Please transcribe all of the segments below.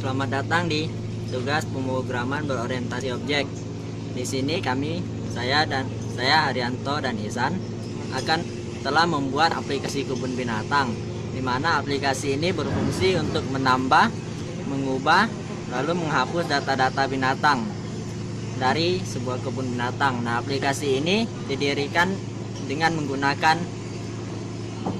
Selamat datang di tugas pemrograman berorientasi objek. Di sini saya Haryanto dan Ihsan telah membuat aplikasi kebun binatang, di mana aplikasi ini berfungsi untuk menambah, mengubah, lalu menghapus data-data binatang dari sebuah kebun binatang. Nah, aplikasi ini didirikan dengan menggunakan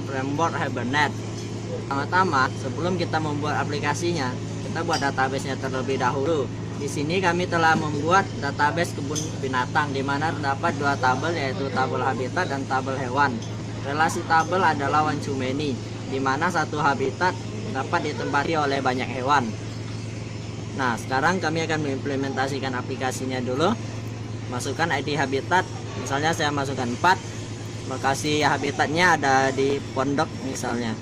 framework Hibernate. Pertama-tama, sebelum kita membuat aplikasinya, kita buat database-nya terlebih dahulu. Di sini kami telah membuat database kebun binatang, di mana terdapat dua tabel, yaitu tabel habitat dan tabel hewan. Relasi tabel adalah one to many, di mana satu habitat dapat ditempati oleh banyak hewan. Nah, sekarang kami akan mengimplementasikan aplikasinya dulu. Masukkan ID habitat, misalnya saya masukkan 4. Lokasi habitatnya ada di pondok misalnya.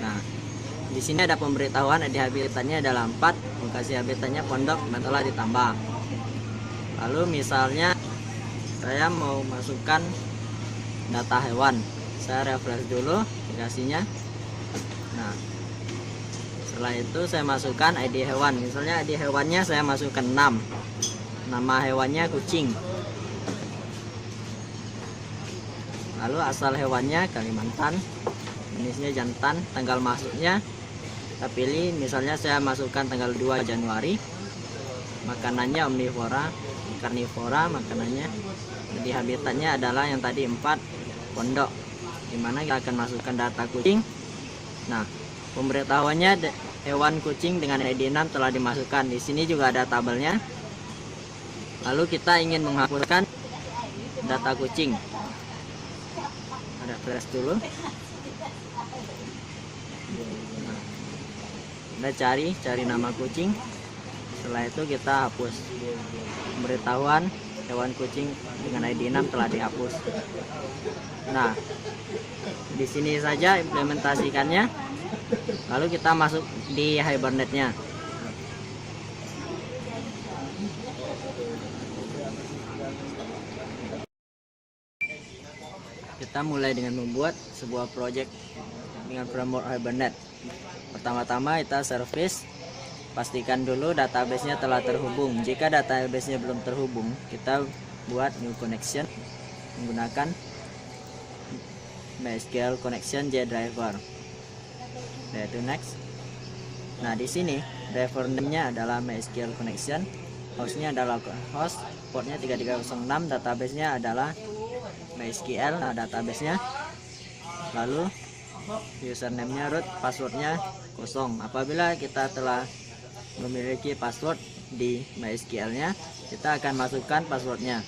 Nah, di sini ada pemberitahuan ID habitatnya adalah 4, lokasi habitatnya pondok dan telah ditambah. Lalu misalnya saya mau masukkan data hewan, saya refresh dulu aplikasinya. Nah, setelah itu saya masukkan ID hewan, misalnya ID hewannya saya masukkan 6, nama hewannya kucing, lalu asal hewannya Kalimantan, jenisnya jantan, tanggal masuknya kita pilih, misalnya saya masukkan tanggal 2 Januari, makanannya omnivora, karnivora makanannya. Jadi habitatnya adalah yang tadi 4, pondok, dimana kita akan masukkan data kucing. Nah, pemberitahuannya hewan kucing dengan ID 6 telah dimasukkan. Di sini juga ada tabelnya. Lalu kita ingin menghapuskan data kucing, ada flash dulu. Kita cari nama kucing. Setelah itu kita hapus. Pemberitahuan hewan kucing dengan ID 6 telah dihapus. Nah, di sini saja implementasikannya. Lalu kita masuk di Hibernate-nya. Kita mulai dengan membuat sebuah project dengan framework Hibernate. Pertama-tama kita service, pastikan dulu database-nya telah terhubung. Jika database-nya belum terhubung, kita buat new connection menggunakan MySQL connection JDriver. Yaitu next. Nah, di sini driver name-nya adalah MySQL connection, host-nya adalah host, portnya 3306, database-nya adalah MySQL, nah database-nya. Lalu username-nya root, password-nya kosong. Apabila kita telah memiliki password di MySQL-nya, kita akan masukkan password-nya.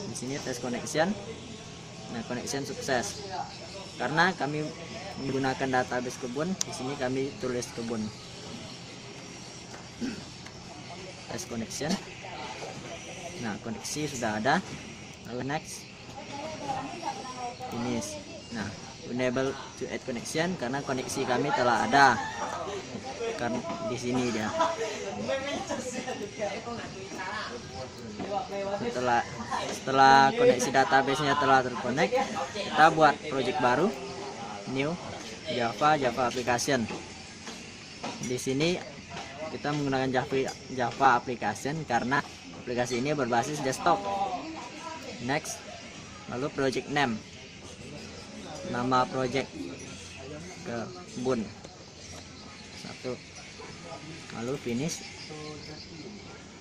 Di sini test connection. Nah, connection sukses. Karena kami menggunakan database kebun, di sini kami tulis kebun. Test connection. Nah, koneksi sudah ada. Lalu next. Finish. Nah, enable to add connection karena koneksi kami telah ada. Kan di sini dia. Setelah koneksi database-nya telah terkonek, kita buat project baru, new Java application. Di sini kita menggunakan Java application karena aplikasi ini berbasis desktop. Next. Lalu project name, nama project kebun 1. Lalu finish.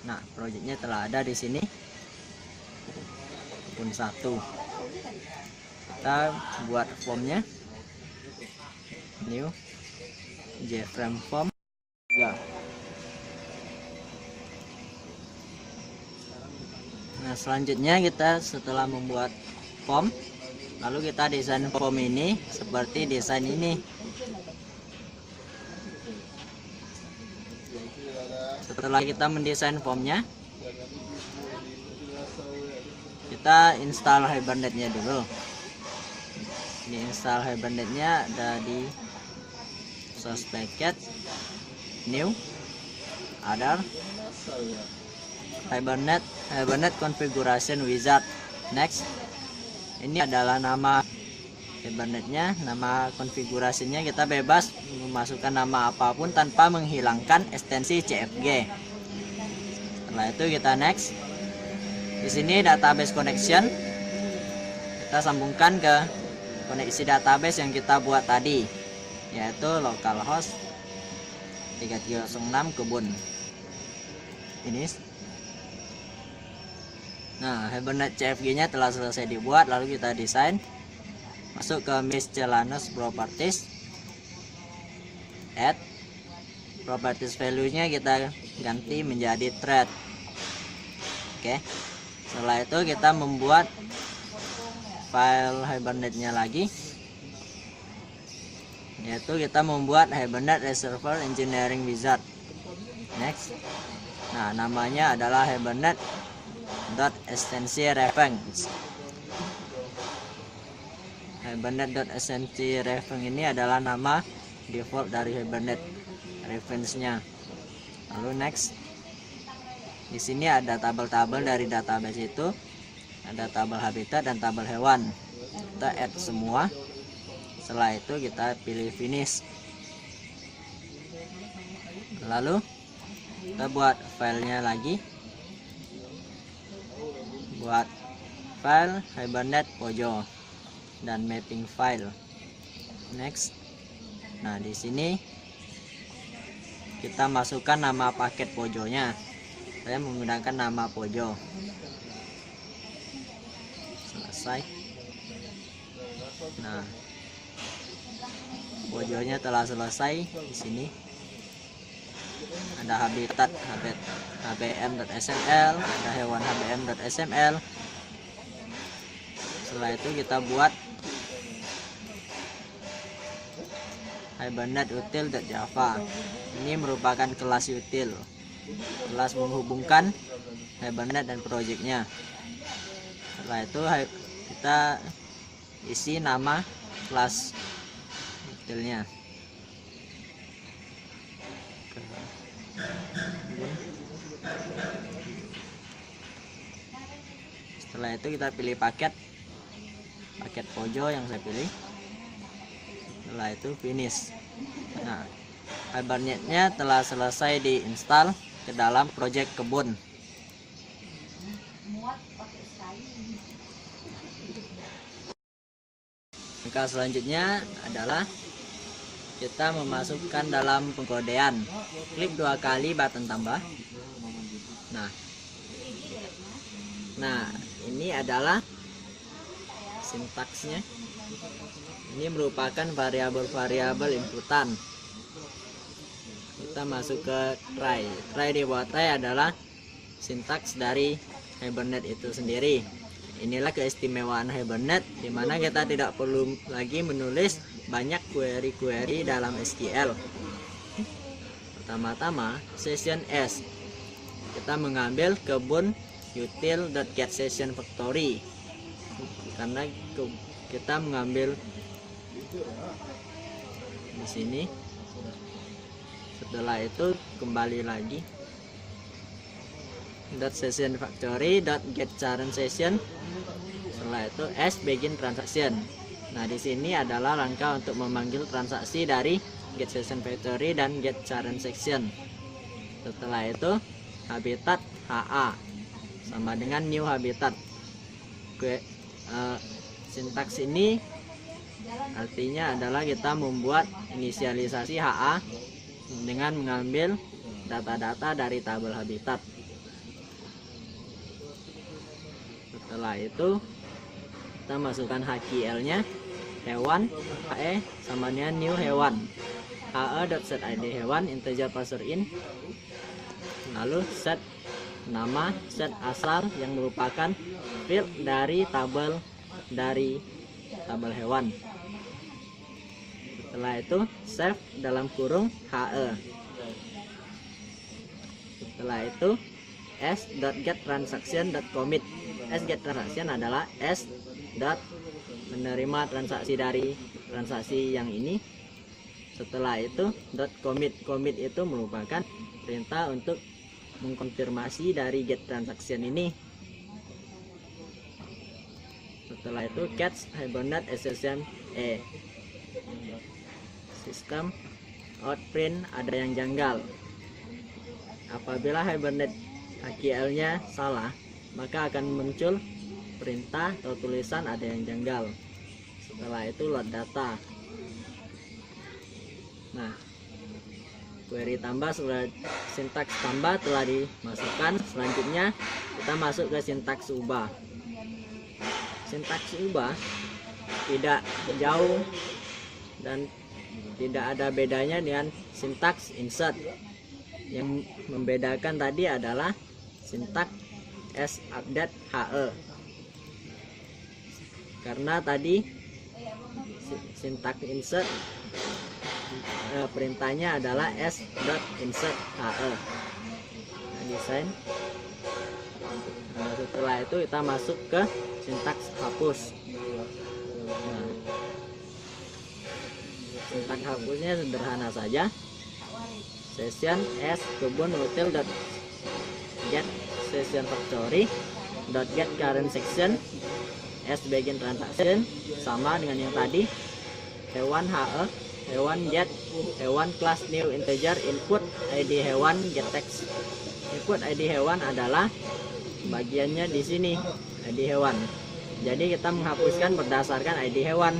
Nah, projectnya telah ada di sini, kebun 1. Kita buat formnya, new JFrame form 3. Nah, selanjutnya kita setelah membuat form, lalu kita desain form ini seperti desain ini. Setelah kita mendesain formnya, kita install Hibernate-nya dulu. Di install Hibernate-nya ada di source packet, new, other, Hibernate configuration wizard. Next. Ini adalah nama Hibernate-nya, nama konfigurasinya kita bebas memasukkan nama apapun tanpa menghilangkan ekstensi CFG. Setelah itu kita next. Di sini database connection, kita sambungkan ke koneksi database yang kita buat tadi, yaitu localhost 3306 kebun. Ini. Nah, Hibernate CFG-nya telah selesai dibuat, lalu kita desain. Masuk ke miscellaneous properties, add properties value-nya kita ganti menjadi thread. Oke, setelah itu kita membuat file Hibernate-nya lagi, yaitu kita membuat Hibernate Reservoir Engineering Wizard. Next. Nah, namanya adalah Hibernate.extension-reference. Hibernate.extension-reference ini adalah nama default dari Hibernate reference-nya. Lalu next. Di sini ada tabel-tabel dari database itu. Ada tabel habitat dan tabel hewan. Kita add semua. Setelah itu kita pilih finish. Lalu kita buat filenya lagi. Buat file Hibernate Pojo dan mapping file. Next. Nah, di sini kita masukkan nama paket Pojonya. Saya menggunakan nama Pojo. Selesai. Nah, Pojonya telah selesai. Di sini ada habitat hbm.sml, ada hewan hbm.sml. Setelah itu kita buat Hibernate util.java. Ini merupakan kelas util, kelas menghubungkan Hibernate dan projectnya. Setelah itu kita isi nama kelas utilnya. Setelah itu kita pilih paket Pojo yang saya pilih. Setelah itu finish. Nah, Hibernate-nya telah selesai diinstal ke dalam project kebun. Langkah selanjutnya adalah kita memasukkan dalam pengkodean. Klik 2 kali button tambah. Nah, ini adalah sintaksnya. Ini merupakan variabel-variabel inputan. Kita masuk ke try. Try di bawah try adalah sintaks dari Hibernate itu sendiri. Inilah keistimewaan Hibernate, di mana kita tidak perlu lagi menulis banyak query-query dalam SQL. Pertama-tama, session S. Kita mengambil kebun util.getSessionFactory, karena kita mengambil di sini. Setelah itu kembali lagi .sessionFactory.getCurrentSession. Setelah itu S begin transaction. Nah, di sini adalah langkah untuk memanggil transaksi dari getSessionFactory dan getCurrentSession. Setelah itu habitat HA sama dengan new habitat. Sintaks ini artinya adalah kita membuat inisialisasi HA dengan mengambil data-data dari tabel habitat. Setelah itu kita masukkan HQL-nya, hewan HE sama dengan new hewan, HE.setId hewan integer parser in, lalu set nama, set asal yang merupakan field dari tabel hewan. Setelah itu save dalam kurung HE. Setelah itu s.getTransaction.commit. s.getTransaction adalah s. menerima transaksi dari transaksi yang ini. Setelah itu .commit. Commit itu merupakan perintah untuk mengkonfirmasi dari getTransaction ini. Setelah itu catch Hibernate exception E. Sistem outprint ada yang janggal. Apabila Hibernate HQL-nya salah, maka akan muncul perintah atau tulisan ada yang janggal. Setelah itu load data. Nah, query tambah sudah, sintaks tambah telah dimasukkan. Selanjutnya kita masuk ke sintaks ubah. Sintaks ubah tidak jauh dan tidak ada bedanya dengan sintaks insert. Yang membedakan tadi adalah sintaks s_update HE, karena tadi sintaks insert perintahnya adalah s.insert HE. Desain. Setelah itu kita masuk ke sintaks hapus. Sintaks hapusnya sederhana saja. Session s kebun util dot get session factory dot get current section s begin transaction, sama dengan yang tadi. Hewan HE, hewan get, hewan class new integer input id hewan get text. Input id hewan adalah bagiannya di sini, id hewan. Jadi kita menghapuskan berdasarkan id hewan.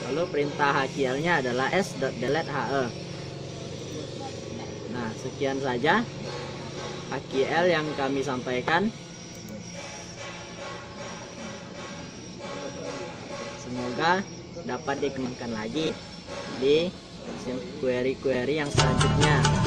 Lalu perintah HQL-nya adalah s.delete HE. Nah, sekian saja HQL yang kami sampaikan. Semoga dapat dikembangkan lagi di query-query yang selanjutnya.